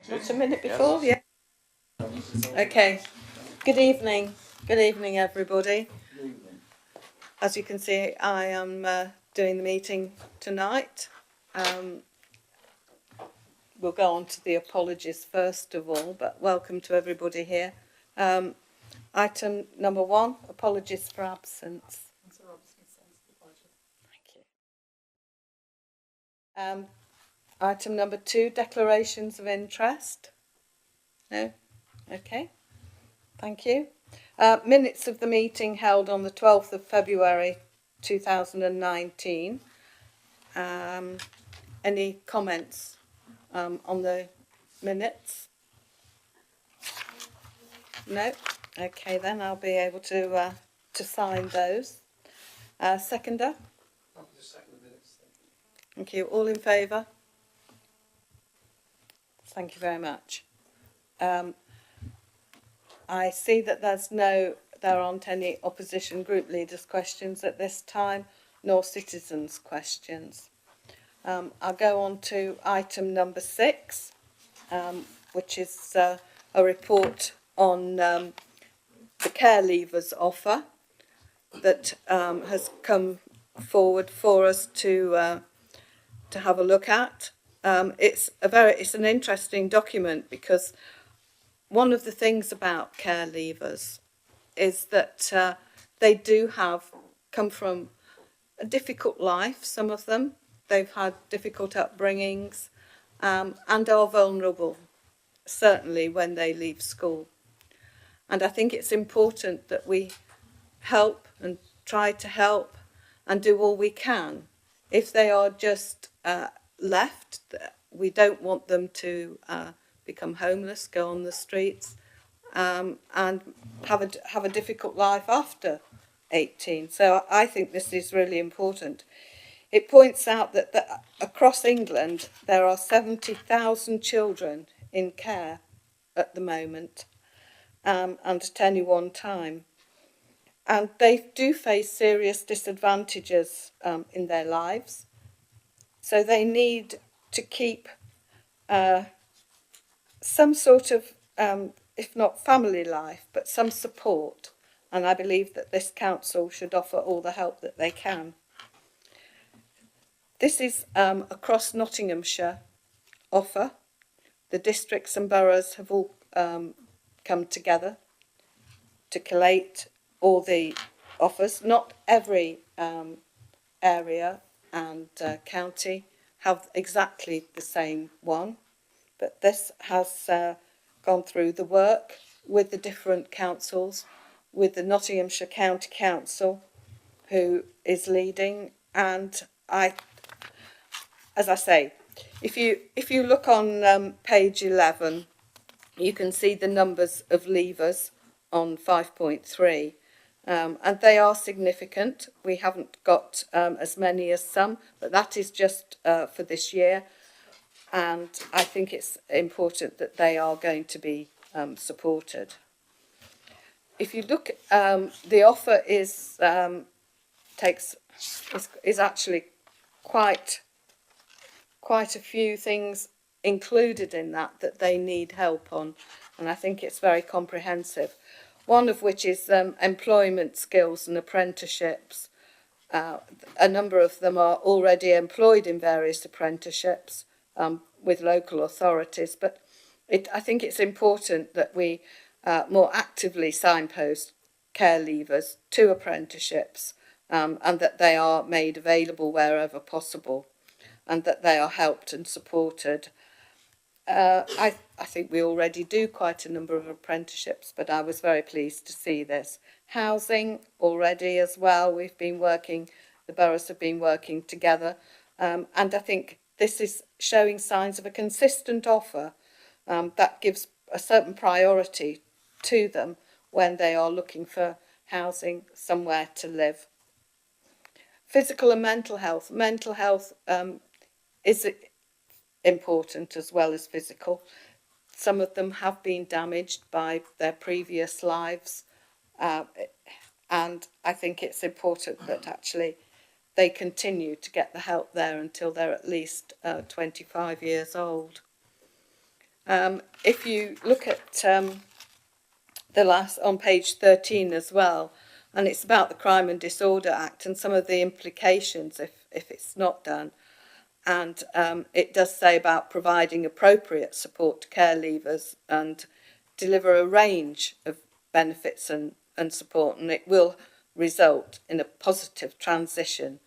Just a minute before, yeah. Okay. Good evening. Good evening, everybody. As you can see, I am doing the meeting tonight. We'll go on to the apologies first of all, but welcome to everybody here. Item number 1, apologies for absence. Thank you. Item number 2, declarations of interest. No? Okay. Thank you. Minutes of the meeting held on the 12th of February 2019. Any comments on the minutes? No? Okay, then I'll be able to sign those. Seconder? Thank you. All in favour? Thank you very much. I see that there aren't any opposition group leaders' questions at this time, nor citizens' questions. I'll go on to item number 6, which is a report on the care leavers offer that has come forward for us to have a look at. It's an interesting document because one of the things about care leavers is that they do come from a difficult life, some of them. They've had difficult upbringings and are vulnerable, certainly when they leave school. And I think it's important that we help and try to help and do all we can. If they are just left, we don't want them to become homeless, go on the streets, and have a difficult life after 18. So I think this is really important. It points out that across England there are 70,000 children in care at the moment, and at any one time. And they do face serious disadvantages in their lives. So they need to keep some sort of, if not family life, but some support. And I believe that this council should offer all the help that they can. This is across Nottinghamshire offer. The districts and boroughs have all come together to collate all the offers. Not every area and county have exactly the same one, but this has gone through the work with the different councils, with the Nottinghamshire County Council, who is leading. And as I say, if you look on page 11, you can see the numbers of leavers on 5.3, and they are significant. We haven't got as many as some, but that is just for this year. And I think it's important that they are going to be supported. If you look, the offer is actually quite a few things included in that they need help on, and I think it's very comprehensive. One of which is employment skills and apprenticeships. A number of them are already employed in various apprenticeships with local authorities, but I think it's important that we more actively signpost care leavers to apprenticeships, and that they are made available wherever possible, and that they are helped and supported. I think we already do quite a number of apprenticeships, but I was very pleased to see this. Housing already as well, the boroughs have been working together, and I think this is showing signs of a consistent offer that gives a certain priority to them when they are looking for housing, somewhere to live. Physical and mental health. Mental health is important as well as physical. Some of them have been damaged by their previous lives, and I think it's important that actually they continue to get the help there until they're at least 25 years old. If you look at the last on page 13 as well, and it's about the Crime and Disorder Act and some of the implications if it's not done. And it does say about providing appropriate support to care leavers and deliver a range of benefits and support, and it will result in a positive transition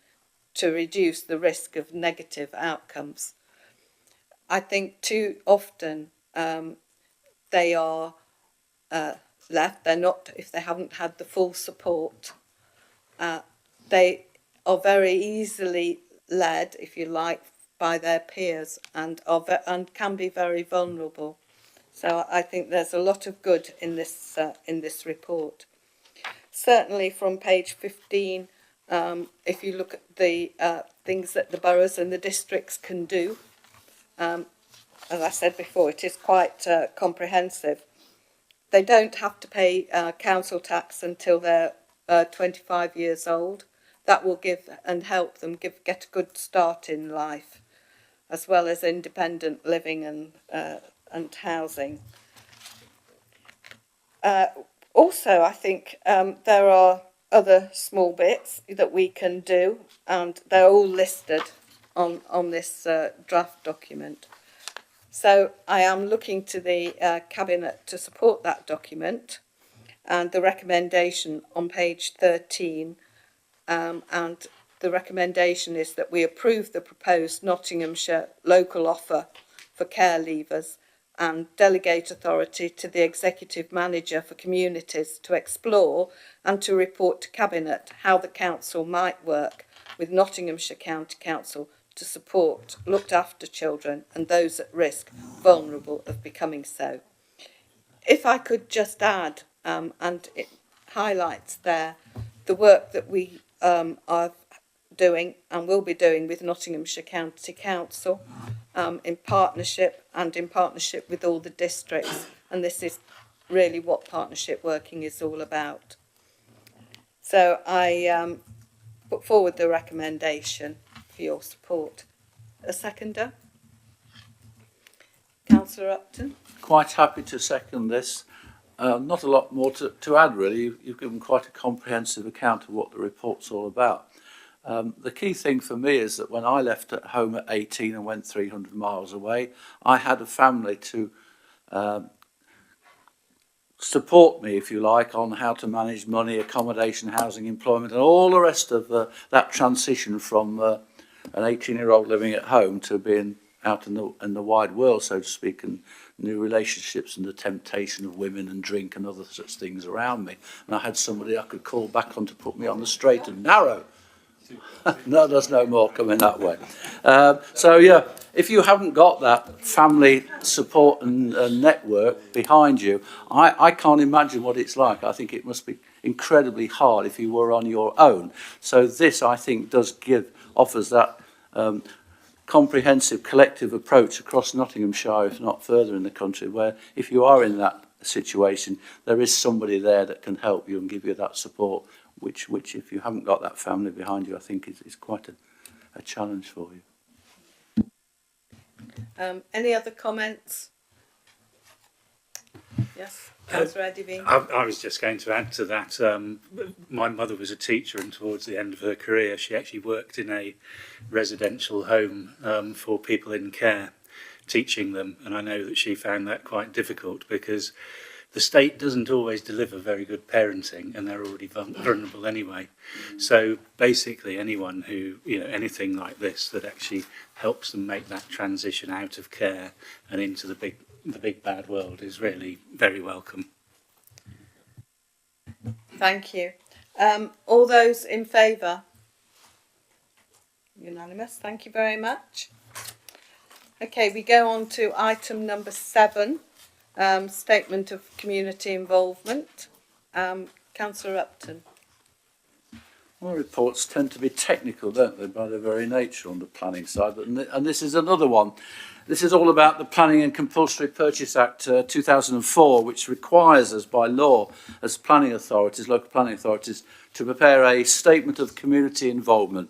to reduce the risk of negative outcomes. I think too often they are left, they're not, if they haven't had the full support, they are very easily led, if you like, by their peers and can be very vulnerable. So I think there's a lot of good in this report. Certainly from page 15, if you look at the things that the boroughs and the districts can do, as I said before, it is quite comprehensive. They don't have to pay council tax until they're 25 years old. That will give and help them get a good start in life, as well as independent living and housing. Also, I think there are other small bits that we can do, and they're all listed on this draft document. So I am looking to the Cabinet to support that document, and the recommendation on page 13, and the recommendation is that we approve the proposed Nottinghamshire local offer for care leavers and delegate authority to the Executive Manager for Communities to explore and to report to Cabinet how the Council might work with Nottinghamshire County Council to support looked after children and those at risk, vulnerable of becoming so. If I could just add, and it highlights there, the work that we are doing and will be doing with Nottinghamshire County Council in partnership with all the districts, and this is really what partnership working is all about. So I put forward the recommendation for your support. A seconder? Councillor Upton? Quite happy to second this. Not a lot more to add, really. You've given quite a comprehensive account of what the report's all about. The key thing for me is that when I left at home at 18 and went 300 miles away, I had a family to support me, if you like, on how to manage money, accommodation, housing, employment, and all the rest of that transition from an 18-year-old living at home to being out in the wide world, so to speak, and new relationships and the temptation of women and drink and other such things around me. And I had somebody I could call back on to put me on the straight and narrow. No, there's no more coming that way. So, yeah, if you haven't got that family support and network behind you, I can't imagine what it's like. I think it must be incredibly hard if you were on your own. So this, I think, offers that comprehensive collective approach across Nottinghamshire, if not further in the country, where if you are in that situation, there is somebody there that can help you and give you that support, which if you haven't got that family behind you, I think is quite a challenge for you. Any other comments? Yes, Councillor Edivine. I was just going to add to that. My mother was a teacher, and towards the end of her career, she actually worked in a residential home for people in care, teaching them. And I know that she found that quite difficult because the state doesn't always deliver very good parenting, and they're already vulnerable anyway. So basically, anyone who, anything like this that actually helps them make that transition out of care and into the big bad world is really very welcome. Thank you. All those in favour? Unanimous. Thank you very much. Okay, we go on to item number 7, statement of community involvement. Councillor Upton. Well, reports tend to be technical, don't they, by their very nature on the planning side. And this is another one. This is all about the Planning and Compulsory Purchase Act 2004, which requires us by law as planning authorities, local planning authorities, to prepare a statement of community involvement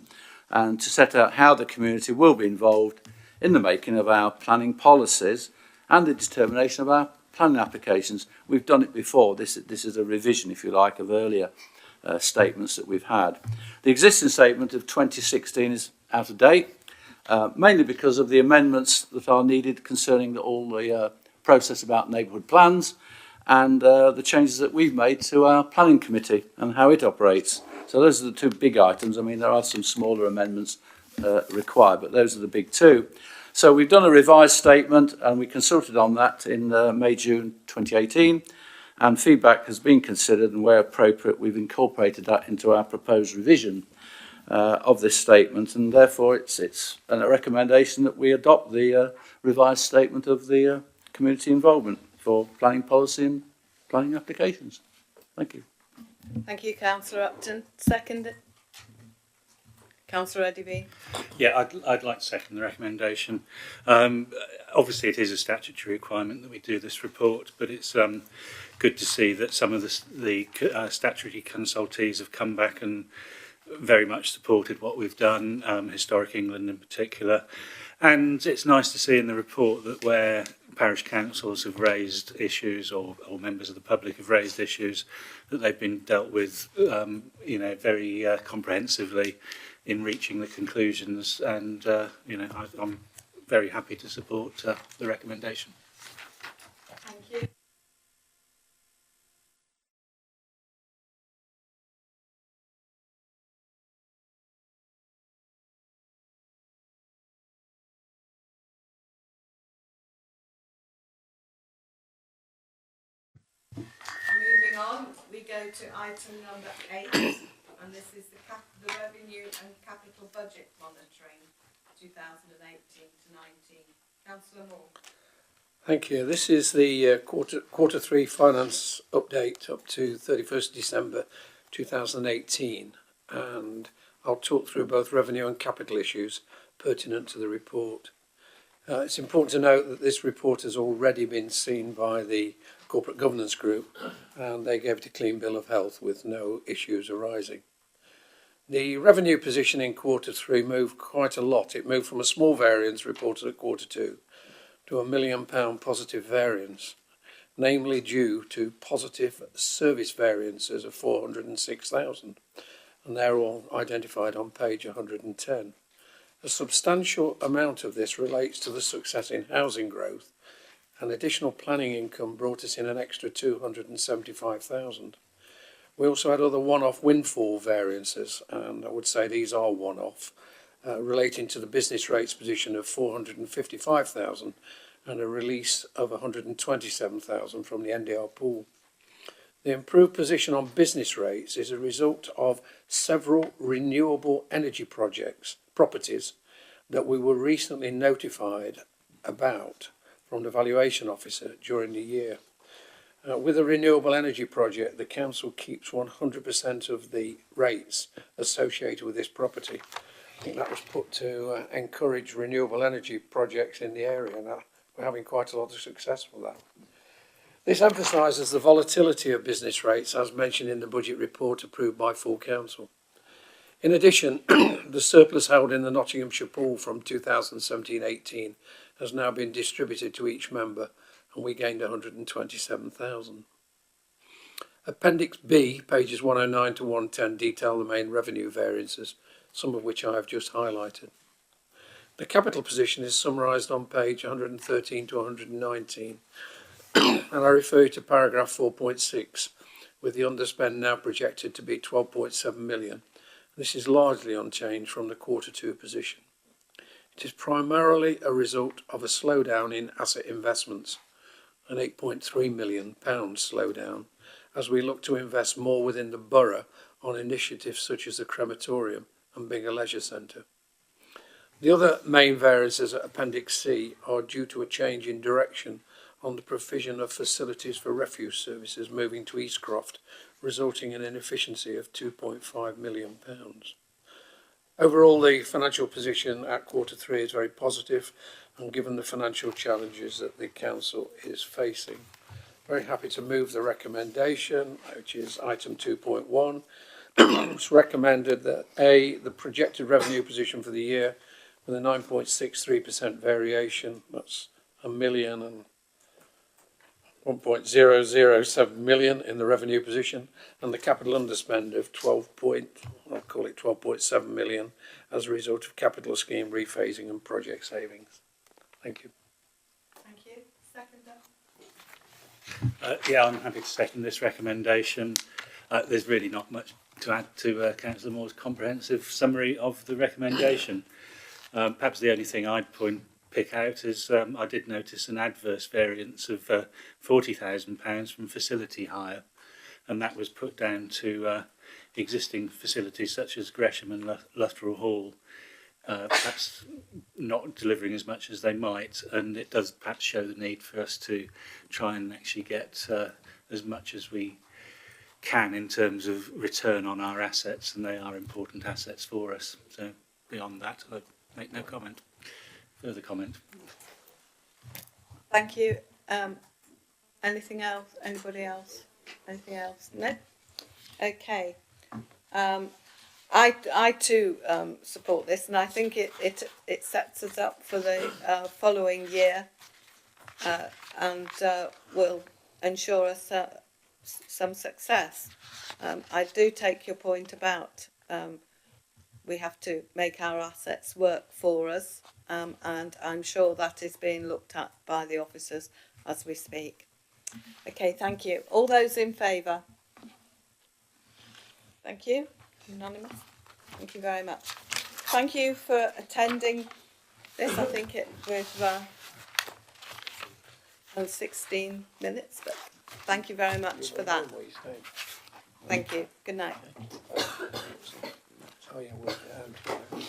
and to set out how the community will be involved in the making of our planning policies and the determination of our planning applications. We've done it before. This is a revision, if you like, of earlier statements that we've had. The existing statement of 2016 is out of date, mainly because of the amendments that are needed concerning all the process about neighbourhood plans and the changes that we've made to our planning committee and how it operates. So those are the two big items. I mean, there are some smaller amendments required, but those are the big two. So we've done a revised statement and we consulted on that in May, June 2018, and feedback has been considered, and where appropriate we've incorporated that into our proposed revision of this statement, and therefore it's a recommendation that we adopt the revised statement of the community involvement for planning policy and planning applications. Thank you. Thank you, Councillor Upton. Second. Councillor Eddie. Yeah, I'd like to second the recommendation. Obviously, it is a statutory requirement that we do this report, but it's good to see that some of the statutory consultees have come back and very much supported what we've done, Historic England in particular. And it's nice to see in the report that where parish councils have raised issues or members of the public have raised issues, that they've been dealt with, very comprehensively in reaching the conclusions. And, I'm very happy to support the recommendation. Thank you. Moving on, we go to item number 8, and this is the revenue and capital budget monitoring 2018 to 19. Councillor Moore. Thank you. This is the quarter 3 finance update up to 31st December 2018, and I'll talk through both revenue and capital issues pertinent to the report. It's important to note that this report has already been seen by the Corporate Governance Group, and they gave it a clean bill of health with no issues arising. The revenue position in quarter 3 moved quite a lot. It moved from a small variance reported at quarter 2 to £1 million positive variance, namely due to positive service variances of 406,000, and they're all identified on page 110. A substantial amount of this relates to the success in housing growth, and additional planning income brought us in an extra 275,000. We also had other one-off windfall variances, and I would say these are one-off, relating to the business rates position of 455,000 and a release of 127,000 from the NDR pool. The improved position on business rates is a result of several renewable energy properties that we were recently notified about from the valuation officer during the year. With a renewable energy project, the council keeps 100% of the rates associated with this property. I think that was put to encourage renewable energy projects in the area, and we're having quite a lot of success with that. This emphasises the volatility of business rates as mentioned in the budget report approved by full council. In addition, the surplus held in the Nottinghamshire pool from 2017-18 has now been distributed to each member, and we gained 127,000. Appendix B, pages 109 to 110, detail the main revenue variances, some of which I have just highlighted. The capital position is summarised on page 113 to 119, and I refer you to paragraph 4.6, with the underspend now projected to be 12.7 million. This is largely unchanged from the quarter 2 position. It is primarily a result of a slowdown in asset investments, an £8.3 million slowdown, as we look to invest more within the borough on initiatives such as the crematorium and Biggar Leisure Centre. The other main variances at Appendix C are due to a change in direction on the provision of facilities for refuse services moving to Eastcroft, resulting in an efficiency of £2.5 million. Overall, the financial position at quarter 3 is very positive, and given the financial challenges that the council is facing. Very happy to move the recommendation, which is item 2.1. It's recommended that A, the projected revenue position for the year with a 9.63% variation, that's £1 million and 1.007 million in the revenue position, and the capital underspend of 12.7 million as a result of capital scheme rephasing and project savings. Thank you. Thank you. Seconder. Yeah, I'm happy to second this recommendation. There's really not much to add to Councillor Moore's comprehensive summary of the recommendation. Perhaps the only thing I'd pick out is I did notice an adverse variance of £40,000 from facility hire, and that was put down to existing facilities such as Gresham and Lutterell Hall perhaps not delivering as much as they might, and it does perhaps show the need for us to try and actually get as much as we can in terms of return on our assets, and they are important assets for us. So beyond that, I make no comment. Further comment. Thank you. Anything else? Anybody else? Anything else? No? Okay. I too support this, and I think it sets us up for the following year and will ensure us some success. I do take your point about we have to make our assets work for us, and I'm sure that is being looked at by the officers as we speak. Okay, thank you. All those in favour? Thank you. Unanimous. Thank you very much. Thank you for attending this. I think it was 16 minutes, but thank you very much for that. Thank you. Good night. Oh, yeah, work it out.